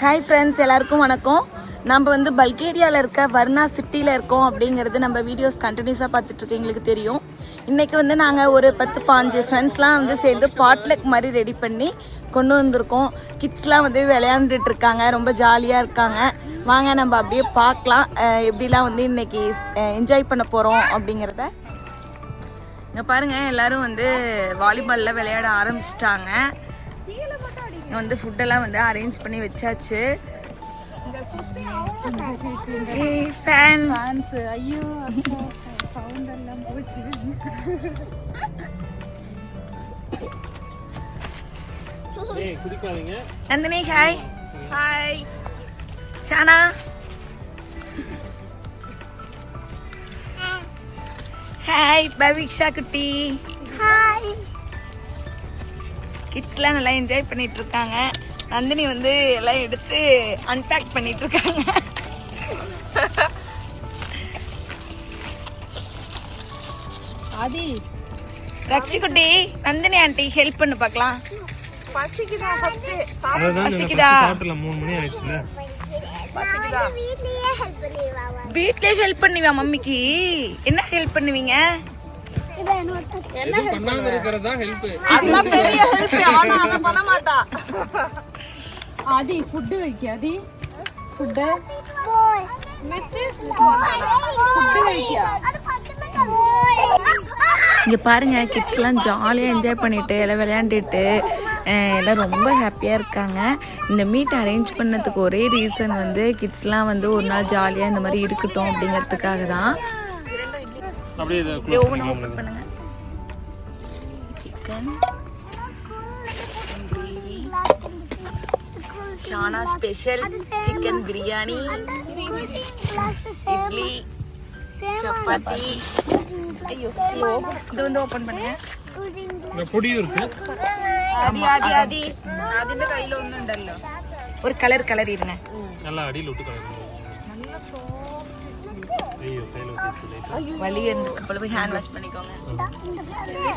Hi friends, எல்லாருக்கும் வணக்கம். நம்ம வந்து பல்கேரியாவில் இருக்க வர்னா சிட்டியில் இருக்கோம் அப்படிங்கிறது நம்ம வீடியோஸ் கண்டினியூஸாக பார்த்துட்ருக்கோம், எங்களுக்கு தெரியும். இன்றைக்கி வந்து நாங்கள் ஒரு 10-15 ஃப்ரெண்ட்ஸ்லாம் வந்து சேர்ந்து பாட்லக் மாதிரி ரெடி பண்ணி கொண்டு வந்திருக்கோம். கிட்ஸ்லாம் வந்து விளையாண்டுட்டு இருக்காங்க, ரொம்ப ஜாலியாக இருக்காங்க. வாங்க நம்ம அப்படியே பார்க்கலாம் எப்படிலாம் வந்து இன்றைக்கி என்ஜாய் பண்ண போகிறோம் அப்படிங்கிறத. இங்கே பாருங்கள், எல்லோரும் வந்து வாலிபாலில் விளையாட ஆரம்பிச்சிட்டாங்க. இங்கே வந்து ஃபுட்டெல்லாம் வந்து அரேஞ்ச் பண்ணி வச்சாச்சு. Nandini hi. Hi Shana. Hi Paviksha குட்டி. ஹாய். கிட்ஸ்லாம் நல்லா என்ஜாய் பண்ணிட்டு இருக்காங்க. நந்தினி வந்து எல்லாம் எடுத்து அன்பேக் பண்ணிட்டு இருக்காங்க. ஆதி ரக்ஷி குட்டி, நந்தினி ஆண்டி ஹெல்ப் பண்ணு பார்க்கலாம். பசிக்குதா? ஃபர்ஸ்ட் பசிக்குதா? சாப்பிடல, 3 மணி ஆயிடுச்சுல. பசிக்குதா? வீட்லயே ஹெல்ப் பண்ணுவா மம்மிக்கு. என்ன ஹெல்ப் பண்ணுவீங்க? என்ன பண்ணாம இருக்கறதா ஹெல்ப். அதெல்லாம் பெரிய ஹெல்ப். ஆனா அத பண்ண மாட்டா. ஆதி ஃபுட் வைக்க. ஆதி ஃபுட் இங்க பாருங்க, கிட்ஸ்லாம் ஜாலியாக என்ஜாய் பண்ணிட்டு எல்லாம் விளையாண்டுட்டு எல்லாம் ரொம்ப ஹாப்பியாக இருக்காங்க. இந்த மீட் அரேஞ்ச் பண்ணதுக்கு ஒரே ரீசன் வந்து கிட்ஸ்லாம் வந்து ஒரு நாள் ஜாலியாக இந்த மாதிரி இருக்கட்டும் அப்படிங்கிறதுக்காக தான். ஓப்பன் பண்ணுங்க. Chicken gravy, Shana special chicken biryani, idli, chapati. ஐயோ, இது வந்து ஓபன் பண்ணுங்க. பொடியும் இருக்கு. ஆதி ஆதி ஆதி അതിന്റെ കയ്യിൽ ഒന്നുണ്ടല്ലോ. ഒരു കളർ ഇരുங்க. நல்லா அடியில விட்டு கலர். நல்ல சாஃப்ட். ஐயோ, கையில ஊத்திட்டு. வலி இருக்கு. அப்பள போய் ஹேண்ட் வாஷ் பண்ணிக்கோங்க.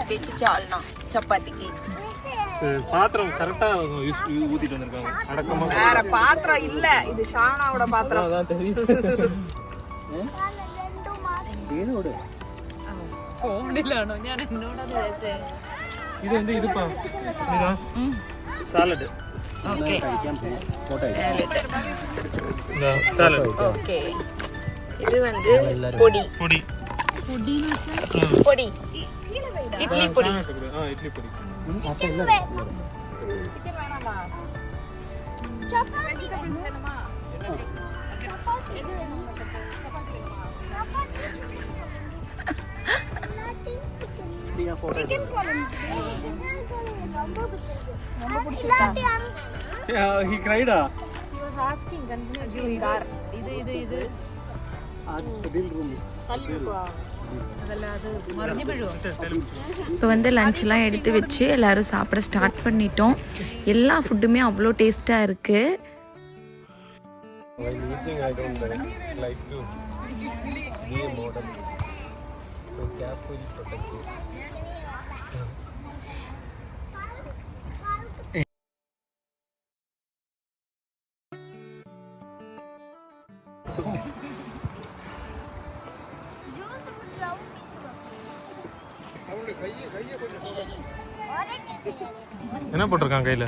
வெச்சு சால்னா சப்பாத்திக்கு. பாத்திரம் கரெக்ட்டா ஊத்திட்டு வந்திருக்காங்க. அடக்கமா. வேற பாத்திரம் இல்ல, இது ஷானாவோட பாத்திரம். அதான் தெரியும். ஏனோட ഫോണിലാണോ? ഞാൻ എന്നോടാ ചോദിച്ചേ. இது வந்து இதுப்பா. இதுடா. சாலட். ஓகே. இந்த சாலட். ஓகே. இது வந்து பொடி. பொடி. പൊടിന്ന് വെച്ചാൽ பொடி. இட்லி பொடி. இட்லி பொடி. ചിക്കൻ വേണോ? ചപ്പാത്തി വേണോ? He cried. He was asking continuously. ഇത് இப்போ வந்து லஞ்செலாம் எடுத்து வச்சு எல்லோரும் சாப்பிட ஸ்டார்ட் பண்ணிட்டோம். எல்லா ஃபுட்டுமே அவ்வளோ டேஸ்ட்டாக இருக்குது. என்ன போட்டிருக்கான் கையில?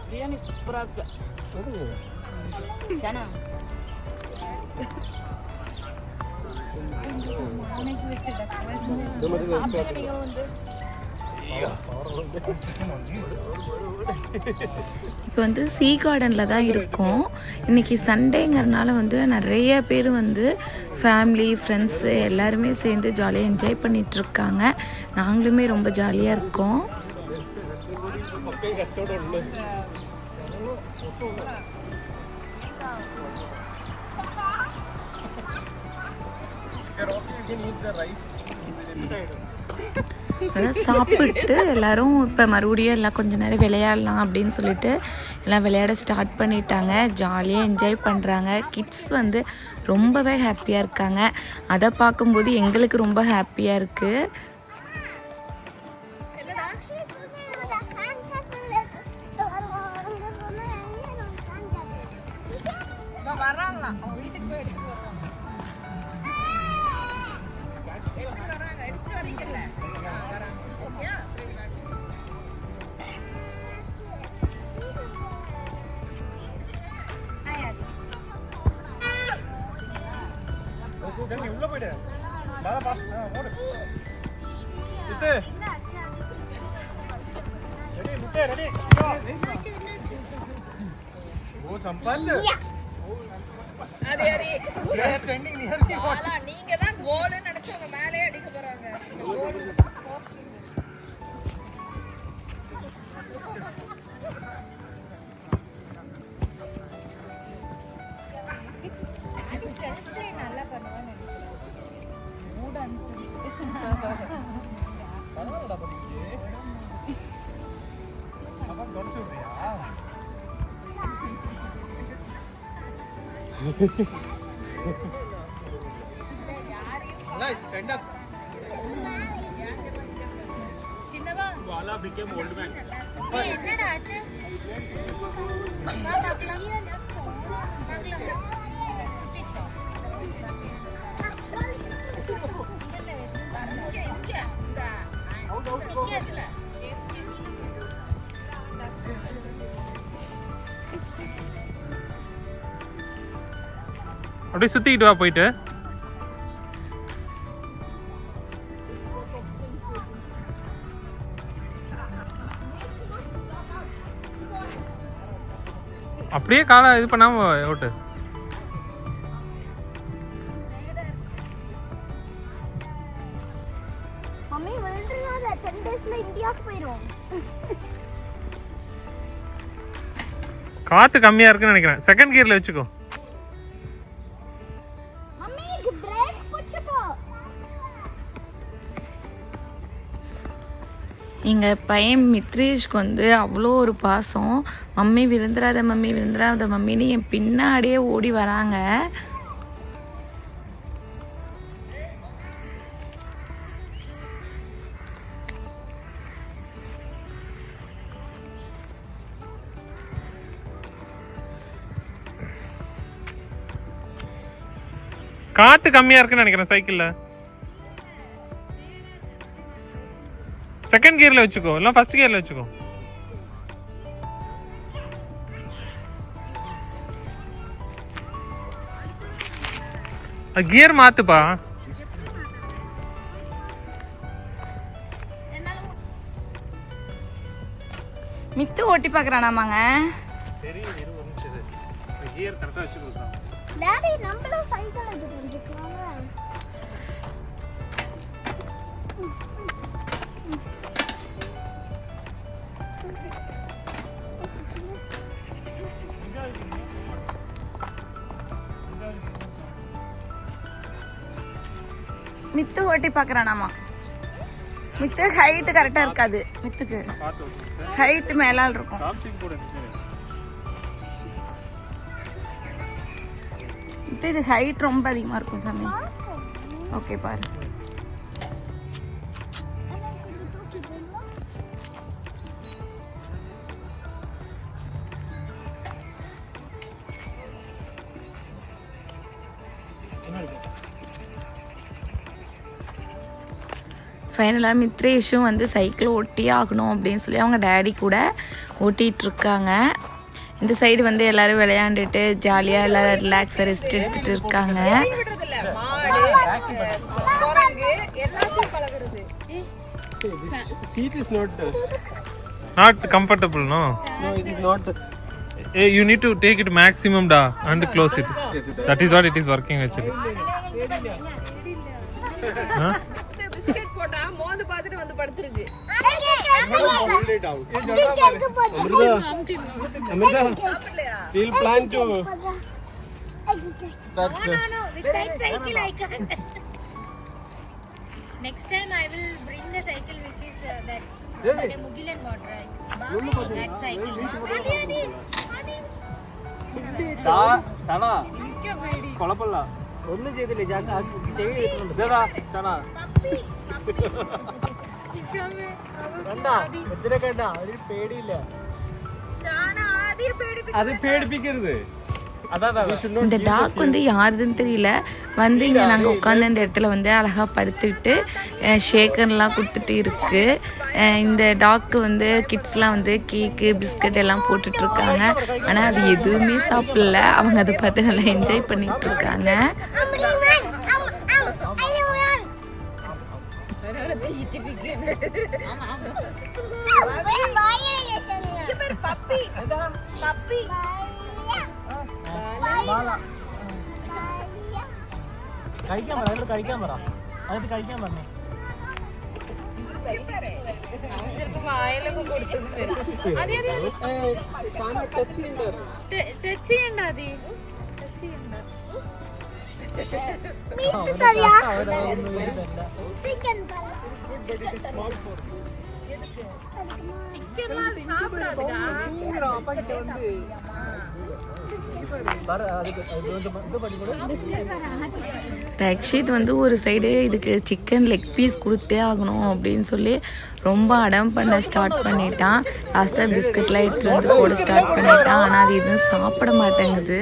ബിരിയാണി സൂപ്പറാക്ക. இப்போ வந்து சீ கார்டனில் தான் இருக்கோம். இன்றைக்கி சண்டேங்கிறதுனால வந்து நிறைய பேர் வந்து ஃபேமிலி ஃப்ரெண்ட்ஸு எல்லாருமே சேர்ந்து ஜாலியாக என்ஜாய் பண்ணிகிட்ருக்காங்க. நாங்களுமே ரொம்ப ஜாலியாக இருக்கோம். அதான் சாப்பிட்டு எல்லாரும் இப்போ மறுபடியும் எல்லாம் கொஞ்ச நேரம் விளையாடலாம் அப்படின்னு சொல்லிட்டு எல்லாம் விளையாட ஸ்டார்ட் பண்ணிட்டாங்க. ஜாலியாக என்ஜாய் பண்ணுறாங்க. கிட்ஸ் வந்து ரொம்பவே ஹாப்பியாக இருக்காங்க. அதை பார்க்கும்போது எங்களுக்கு ரொம்ப ஹாப்பியாக இருக்குது. உள்ள போயிடு. ஓடு. இது. ரெடி முட்டை ரெடி. ஓ சம்பல். அதே ஸ்டாண்டிங் நியர் கி. ஆனா நீங்க தான் கோல்னு நினைச்சவங்க மேலே அடிக்க போறாங்க. நல்லா பண்ணுவான்னு பரவாயில்லடா படிக்கு. அப்பா தொடச்சு விடுறியா? Nice, stand up. சின்னவா Wala became old man. என்னடா ஆச்சு? வா பார்க்கலாம். அப்படியே சுத்திக்கிட்டு வா போயிட்டு. அப்படியே காலை இது பண்ணாம ஓட்டு. மம்மி வந்துருங்க 10 டேஸ்ல இந்தியாக்கு போயிரும். காத்து கம்மியா இருக்குன்னு நினைக்கிறேன். செகண்ட் கியர்ல வச்சுக்கோ. மம்மி பிரேக் புடிச்சுக்கோ. எங்கள் பையன் மித்ரேஷ்க்கு வந்து அவ்வளோ ஒரு பாசம். மம்மி விழுந்துடாத மம்மி விழுந்துடாத மம்மின்னு என் பின்னாடியே ஓடி வராங்க. காத்து கம்மியா இருக்குன்னு நினைக்கிறேன் சைக்கிள்ல. செகண்ட் கியர்ல வச்சுக்கோ இல்ல ஃபர்ஸ்ட் கியர்ல வச்சுக்கோ. கியர் மாத்துப்பா. மித்து ஓட்டி பார்க்குறானாமாங்க. கியர் கரெக்டா வச்சுக்கோ. டாடி நம்மளும் சைக்கிள் எடுத்துட்டு இருக்கோம். மித்து ஓட்டி பார்க்குறானாமா. மித்து ஹைட்டு கரெக்டாக இருக்காது. மித்துக்கு ஹைட்டு மேலால் இருக்கும். மித்து இது ஹைட் ரொம்ப அதிகமாக இருக்கும் சாமி. ஓகே பாரு. ஃபைனலாக மித்ரேஷும் வந்து சைக்கிள் ஓட்டி ஆகணும் அப்படின்னு சொல்லி அவங்க டேடி கூட ஓட்டிகிட்ருக்காங்க. இந்த சைடு வந்து எல்லோரும் விளையாண்டுட்டு ஜாலியாக எல்லோரும் ரிலாக்ஸாக ரெஸ்ட் எடுத்துகிட்டு இருக்காங்க. Seat is not comfortable, no? No, it is not. You need to take it maximum da and close it. That is what it is working actually. Huh? Biscuit போட்டா மோந்து பார்த்துட்டு வந்து படுத்துருக்கு. Hold it out. Amrita, we'll plan to touch. No, with that cycle I can't. Next time I will bring the cycle which is that Mugilan motorbike. That cycle. Shana. Kolapalla. ഒന്നും ചെയ്തില്ല ഞാൻ ചെയ്തിട്ടുണ്ട് ഷാന കണ്ട എത്ര കണ്ട അതിന് പേടിയില്ല അത് പേടിപ്പിക്കരുത് இந்த டாக் வந்து யாருதுன்னு தெரியல வந்து இங்கே நாங்கள் உட்காந்து அந்த இடத்துல வந்து அழகாக படுத்துக்கிட்டு ஷேக்கர்லாம் கொடுத்துட்டு இருக்கு. இந்த டாக்கு வந்து கிட்ஸ்லாம் வந்து கேக்கு பிஸ்கட் எல்லாம் போட்டுட்ருக்காங்க. ஆனால் அது எதுவுமே சாப்பிடல. அவங்க அதை பார்த்து நல்லா என்ஜாய் பண்ணிட்டு இருக்காங்க. കഴിക്കാൻ പറ അതിൽ കഴിക്കാൻ പറ അതിൽ കഴിക്കാൻ പറഞ്ഞേ ரக்ஷித் வந்து ஒரு சைடு இதுக்கு சிக்கன் லெக் பீஸ் கொடுத்தே ஆகணும் அப்படின்னு சொல்லி ரொம்ப அடம் பண்ண ஸ்டார்ட் பண்ணிட்டான். லாஸ்ட்டாக பிஸ்கட்லாம் எடுத்துகிட்டு வந்து போட ஸ்டார்ட் பண்ணிட்டான். ஆனால் அது எதுவும் சாப்பிட மாட்டேங்குது.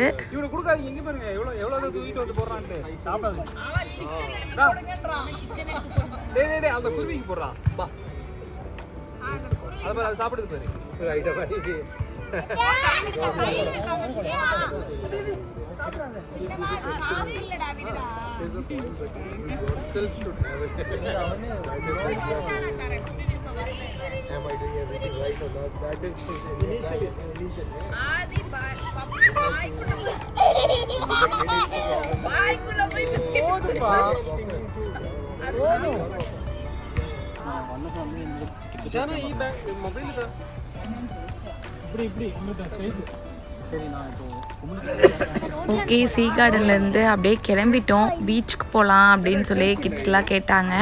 ஓகே, சீ கார்டன்லேருந்து அப்படியே கிளம்பிட்டோம். பீச்சுக்கு போகலாம் அப்படின்னு சொல்லி கிட்ஸ்லாம் கேட்டாங்க.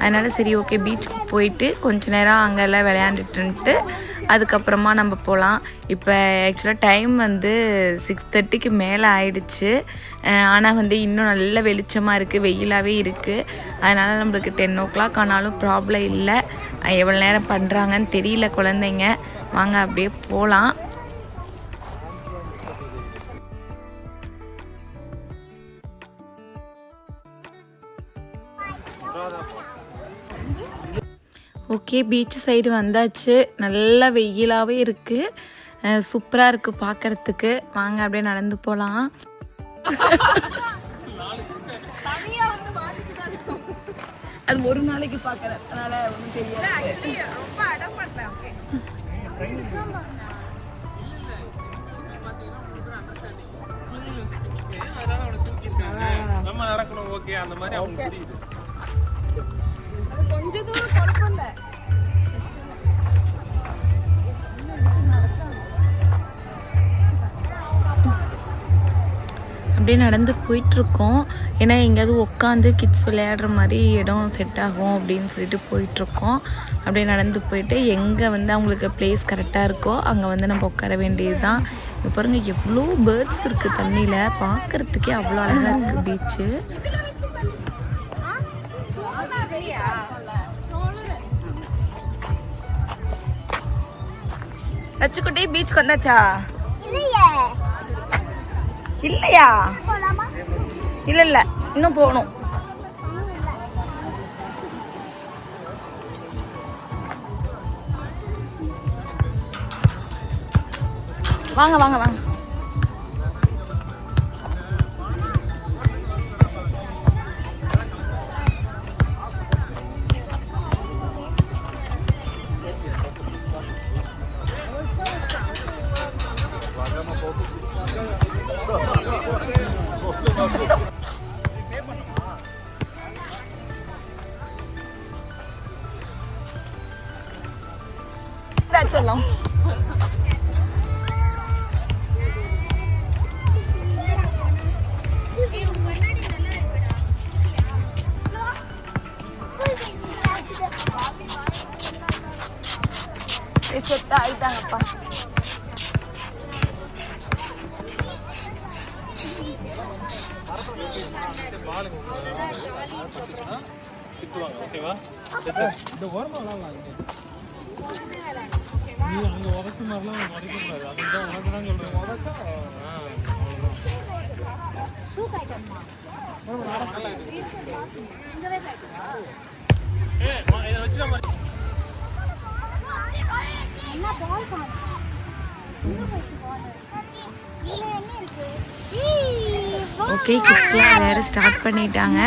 அதனால சரி ஓகே பீச்சுக்கு போயிட்டு கொஞ்ச நேரம் அங்கெல்லாம் விளையாண்டுட்டு அதுக்கப்புறமா நம்ம போகலாம். இப்போ ஆக்சுவலாக டைம் வந்து 6:30க்கு மேலே ஆயிடுச்சு. ஆனால் வந்து இன்னும் நல்ல வெளிச்சமாக இருக்குது, வெயிலாகவே இருக்குது. அதனால் நம்மளுக்கு 10 o'clock ஆனாலும் ப்ராப்ளம் இல்லை. எவ்வளோ நேரம் பண்ணுறாங்கன்னு தெரியல குழந்தைங்க. வாங்க அப்படியே போகலாம். ஓகே, பீச் சைடு வந்தாச்சு. நல்லா வெயிலாகவே இருக்குது, சூப்பராக இருக்குது பார்க்குறதுக்கு. வாங்க அப்படியே நடந்து போகலாம். அது ஒரு நாளைக்கு பார்க்குறேன், அதனால் ஒன்றும் தெரியாது. ரொம்ப அடம் பண்ணேன். நம்ம நடக்கணும் ஓகே அந்த மாதிரி அவங்க புரியுது. கொஞ்ச தூரம் குழப்பம்ல. அப்படியே நடந்து போயிட்டுருக்கோம். ஏன்னா எங்கேயாவது உட்காந்து கிட்ஸ் விளையாடுற மாதிரி இடம் செட் ஆகும் அப்படின்னு சொல்லிட்டு போயிட்டுருக்கோம். அப்படியே நடந்து போயிட்டு எங்கே வந்து அவங்களுக்கு பிளேஸ் கரெக்டாக இருக்கோ அங்கே வந்து நம்ம உட்கார வேண்டியது தான். இங்கே பாருங்கள் எவ்வளோ பேர்ட்ஸ் இருக்குது தண்ணியில், பார்க்குறதுக்கே அவ்வளோ அழகாக இருக்குது பீச்சு. லட்சுக்குட்டி பீச்சுக்கு வந்தாச்சா? இல்லையா? இல்லை இல்லை, இன்னும் போகணும். வாங்க வாங்க வாங்க. சொல்லலாம். செட் ஆயிட்டாங்கப்பா. ஓகேவா? இந்த ஓரமா விளாடலாம். நீ அங்க உதச்ச மாதிரிலாம் உதைக்கக்கூடாது. அதுதான் உனக்கு தான் சொல்றேன். உதச்சா என்ன பால் காணோம். ஓகே, கிட்ஸ்லாம் விளையாட ஸ்டார்ட் பண்ணிட்டாங்க.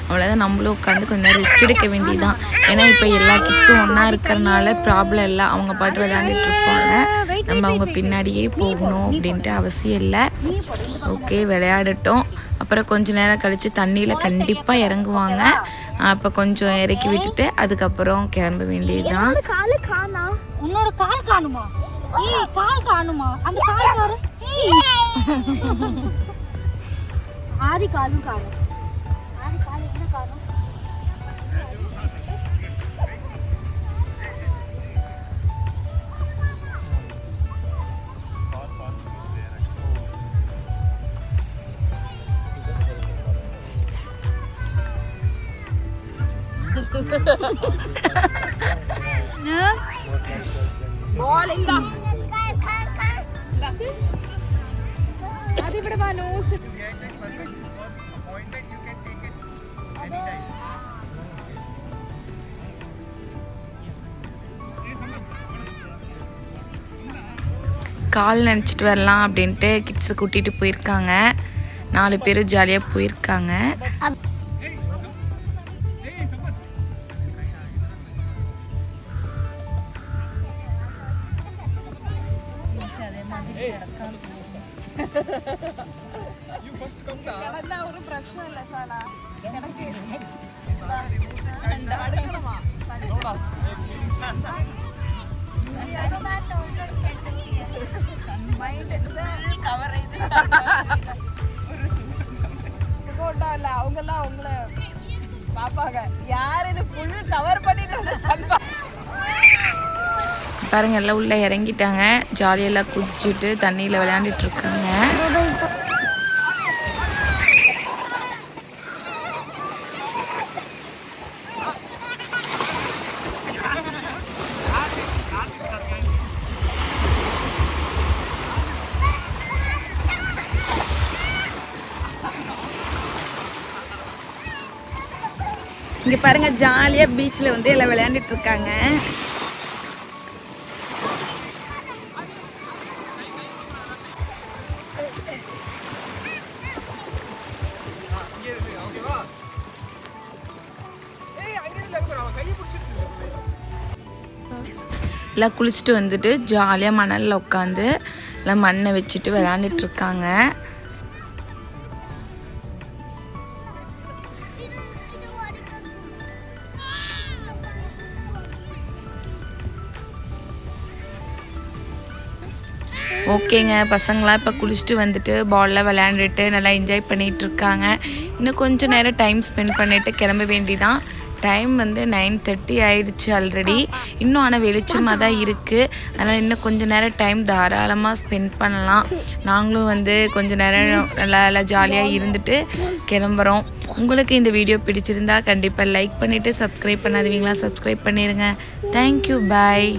அவ்வளோதான், நம்மளும் உட்காந்து கொஞ்சம் ரெஸ்ட் எடுக்க வேண்டியதுதான். ஏன்னா இப்போ எல்லா கிட்ஸும் ஒன்றா இருக்கிறனால ப்ராப்ளம் இல்லை. அவங்க பாட்டு விளையாண்டுட்டு இருப்பாங்க. நம்ம அவங்க பின்னாடியே போகணும் அப்படின்ட்டு அவசியம் இல்லை. ஓகே, விளையாடட்டும். அப்புறம் கொஞ்ச நேரம் கழித்து தண்ணியில் கண்டிப்பாக இறங்குவாங்க. அப்போ கொஞ்சம் இறக்கி விட்டுட்டு அதுக்கப்புறம் கிளம்ப வேண்டியதுதான். காலு காணா. உன்னோட கால் காணுமா? ஏய் கால் காணுமா? அந்த கால் பாரு. ஆதி காலும் காணும். ஆதி கால் என்ன காணும்? അതിവിടെ മനോസ് கால் நினச்சிட்டு வரலாம் அப்படின்ட்டு கிட்ஸை கூட்டிகிட்டு போயிருக்காங்க. 4 பேர் ஜாலியாக போயிருக்காங்க. ഒരു പ്രശ്നമല്ല സാല கவர் சுகோட்டால அவங்கெல்லாம் உங்களை பாப்பாங்க. யார் இது ஃபுல் கவர் பண்ணிட்டு வந்து பாருங்க, எல்லாம் உள்ளே இறங்கிட்டாங்க. ஜாலியெல்லாம் குதிச்சுட்டு தண்ணியில் விளையாண்டுட்டு இருக்காங்க. இங்கே பாருங்க, ஜாலியாக பீச்சில் வந்து எல்லாம் விளையாண்டுட்டு இருக்காங்க. எல்லாம் குளிச்சுட்டு வந்துட்டு ஜாலியாக மணலில் உட்காந்து எல்லாம் மண்ணை வச்சுட்டு விளையாண்டுட்டு இருக்காங்க. ஓகேங்க, பசங்களாம் இப்போ குளிச்சுட்டு வந்துட்டு பாலில் விளையாண்டுட்டு நல்லா என்ஜாய் பண்ணிகிட்டு இருக்காங்க. இன்னும் கொஞ்சம் நேரம் டைம் ஸ்பெண்ட் பண்ணிவிட்டு கிளம்ப வேண்டிதான். டைம் வந்து 9:30 ஆயிடுச்சு ஆல்ரெடி. இன்னும் ஆனால் வெளிச்சமாக தான் இருக்குது. அதனால் இன்னும் கொஞ்சம் நேரம் டைம் தாராளமாக ஸ்பெண்ட் பண்ணலாம். நாங்களும் வந்து கொஞ்சம் நேரம் நல்லா ஜாலியாக இருந்துட்டு கிளம்புறோம். உங்களுக்கு இந்த வீடியோ பிடிச்சிருந்தா கண்டிப்பாக லைக் பண்ணிவிட்டு சப்ஸ்கிரைப் பண்ணாதவங்களா சப்ஸ்கிரைப் பண்ணிடுங்க. தேங்க்யூ, பாய்.